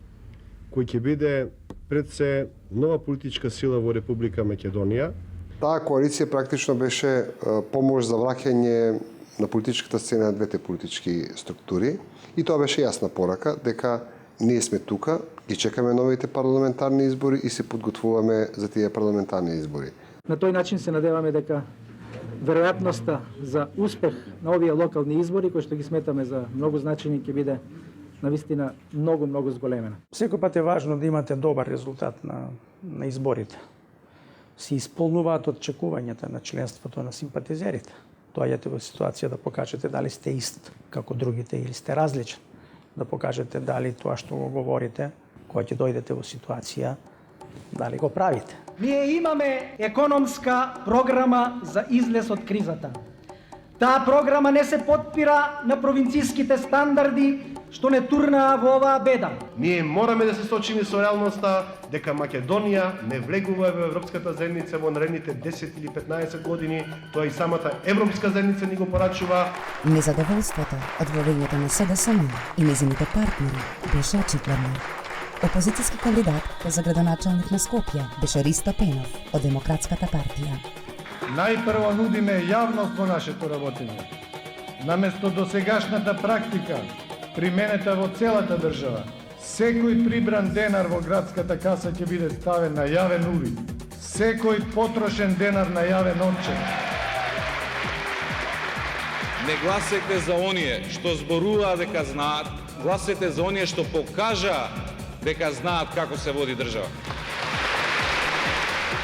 кој ќе биде пред се нова политичка сила во Република Македонија. Таа коалиција практично беше помош за враќање на политичката сцена на двете политички структури и тоа беше јасна порака дека ние сме тука, ги чекаме новите парламентарни избори и се подготвуваме за тие парламентарни избори. На тој начин се надеваме дека веројатноста за успех на овие локални избори, кои што ги сметаме за многу значајни, ќе биде навистина многу зголемена. Секој пат е важно да имате добар резултат на изборите. Се исполнуваат очекувањата на членството на симпатизерите. Доаѓате во ситуација да покажете дали сте ист како другите или сте различен. Да покажете дали тоа што го говорите, кога ќе дојдете во ситуација, дали го правите. Ние имаме економска програма за излез од кризата. Таа програма не се подпира на провинцијските стандарди што не турнаа во оваа беда. Ние мораме да се сочиме со реалноста дека Македонија не влегува во Европската заедница во наредните 10 или 15 години, тоа и самата Европска заедница ни го порачува. Незадоволството од владењето на СДСМ и нејзините партнери беше очигледно. Опозицијски кандидат за градоначалник на Скопје беше Ристо Пенов од Демократската партија. Најпрво нудиме јавност во нашето работење. Наместо досегашната практика, применета во целата држава, секој прибран денар во градската каса ќе биде ставен на јавен увид. Секој потрошен денар на јавен отчет. Не гласете за оние што зборуваат дека знаат, гласете за оние што покажаа дека знаат како се води држава.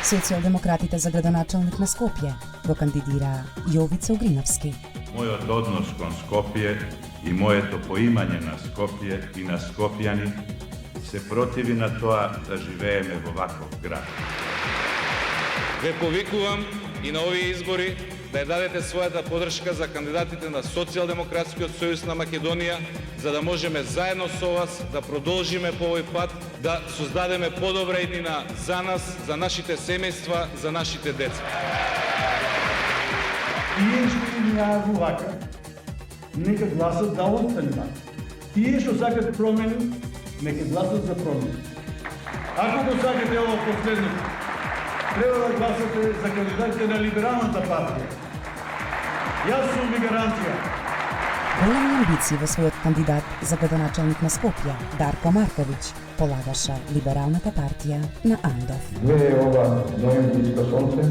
Социјалдемократите за градоначалник на Скопје го кандидираа Јовица Угриновски. Мојот однос кон Скопје и моето поимање на Скопје и на скопјани се противи на тоа да живееме во ваков град. Ве повикувам и на овие избори да ја дадете својата подршка за кандидатите на Социјалдемократскиот сојуз на Македонија, за да можеме заедно со вас да продолжиме по овој пат, да создадеме подобра иднина за нас, за нашите семејства, за нашите деца. Тие што имаат вака, нека гласат да остане така. Тие што сакат промени, нека гласат за промени. Ако го сакате ово последно, треба да гласате за кандидатите на Либералната партија. Јас сум ви гаранција. Големи амбиции во својот кандидат за градоначалник на Скопје, Дарко Марковиќ, полагаше Либералната партија на Андов. Гледа ова ноемвриско сонце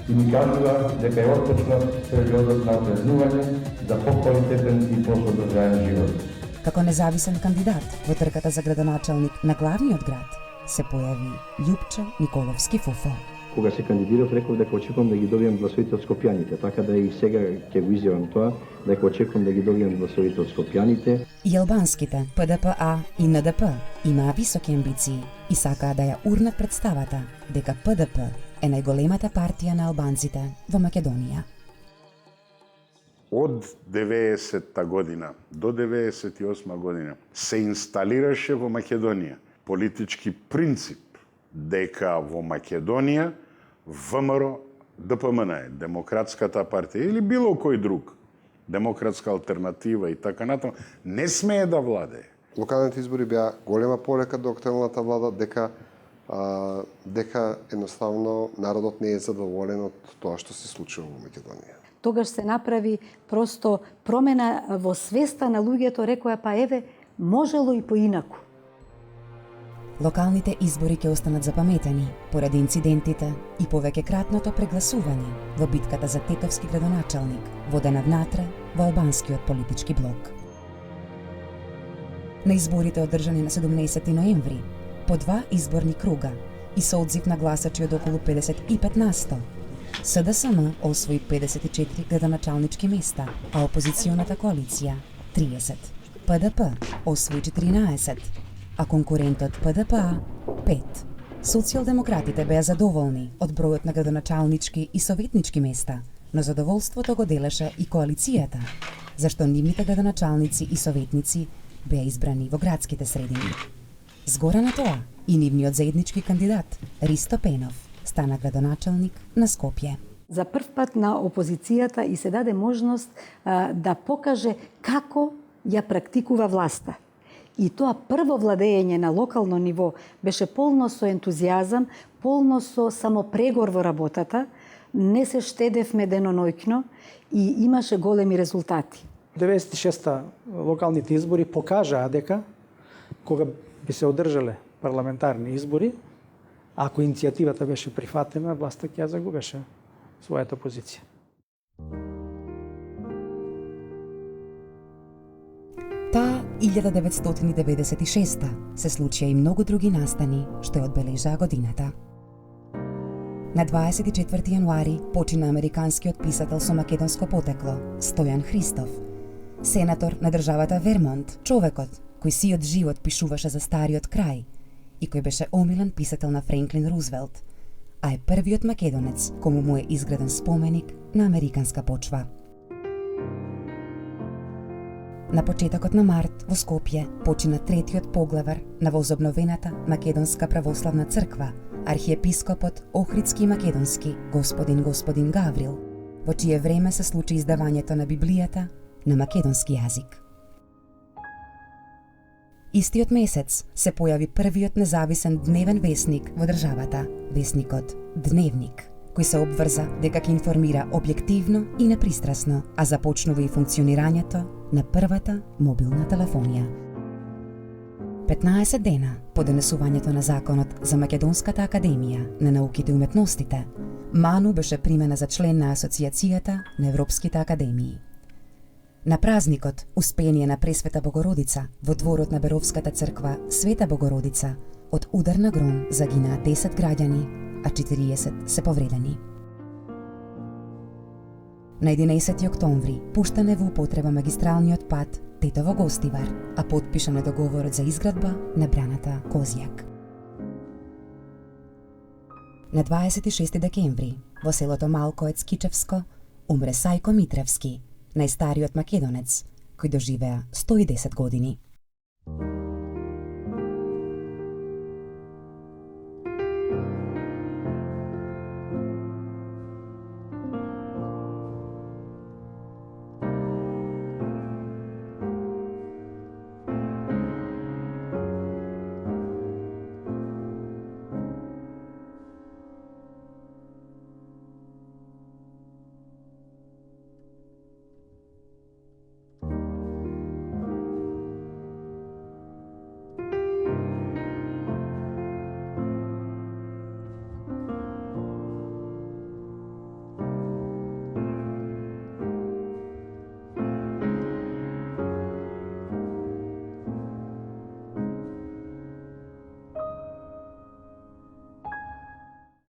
и ни кажува дека е отпочнат периодот на опрезнување за поквалитетен и посодржаен живот. Како независен кандидат во трката за градоначалник на главниот град се појави Љупчо Николовски Фуфо. Кога се кандидирав, реков дека очекувам да ги добијам гласовите од скопјаните, така да и сега ќе го изјавам тоа, дека очекувам да ги добијам гласовите од скопјаните. И албанските ПДПА и НДП имаа високи амбиции и сакаа да ја урнат представата дека ПДП е најголемата партија на албанците во Македонија. Од 90-та година до 98 година се инсталираше во Македонија политички принцип дека во Македонија ВМРО ДПМН е демократската партија или било кој друг демократска алтернатива и така натаму не смее да владее. Локалните избори беа голема порека до актуелната влада дека едноставно народот не е задоволен од тоа што се случува во Македонија. Тогаш се направи просто промена во свеста на луѓето, рекоа па еве можело и поинаку. Локалните избори ќе останат запаметени поради инцидентите и повеќе кратното прегласување во битката за тетовски градоначалник, водена внатре во албанскиот политички блок. На изборите одржани на 17 ноември, по 2 изборни круга и со одзив на гласачи од околу 55%, СДСМ освои 54 градоначалнички места, а опозиционата коалиција 30. ПДП освои 14, а конкурентот ПДПА 5. Социјалдемократите беа задоволни од бројот на градоначалнички и советнички места, но задоволството го делеше и коалицијата, зашто нивните градоначалници и советници беа избрани во градските средини. Згора на тоа, и нивниот заеднички кандидат, Ристо Пенов, стана градоначалник на Скопје. За прв пат на опозицијата и се даде можност да покаже како ја практикува власта. И тоа прво владење на локално ниво беше полно со ентузијазам, полно со самопрегор во работата, не се штедевме деноноќно и имаше големи резултати. 96-та локалните избори покажаа дека кога би се одржале парламентарни избори, ако иницијативата беше прифатена, власта ќе ја загубеше својата позиција. Таа 1996 се случија и многу други настани што ја одбележаа годината. На 24 јануари почина американскиот писател со македонско потекло Стојан Христов, сенатор на државата Вермонт, човекот кој сиот живот пишуваше за стариот крај и кој беше омилен писател на Френклин Рузвелт, а е првиот македонец кому му е изграден споменик на американска почва. На почетокот на март во Скопје почина третиот поглавар на возобновената Македонска православна црква, архиепископот Охридски Македонски господин Гаврил, во чие време се случи издавањето на Библијата на македонски јазик. Истиот месец се појави првиот независен дневен весник во државата, весникот Дневник, кој се обврза дека ќе информира објективно и непристрасно, а започнува и функционирањето на првата мобилна телефонија. 15 дена по донесувањето на законот за Македонската академија на науките и уметностите, Ману беше примена за член на Асоцијацијата на Европските академии. На празникот Успение на Пресвета Богородица во дворот на Беровската црква Света Богородица од удар на гром загинаа 10 граѓани, а 40 се повредени. На 11 октомври пуштане во употреба магистралниот пат Тетово-Гостивар, а потпишан е договорот за изградба на браната Козјак. На 26 декември во селото Малкоец Кичевско умре Сајко Митревски, најстариот македонец, кој доживеа 110 години.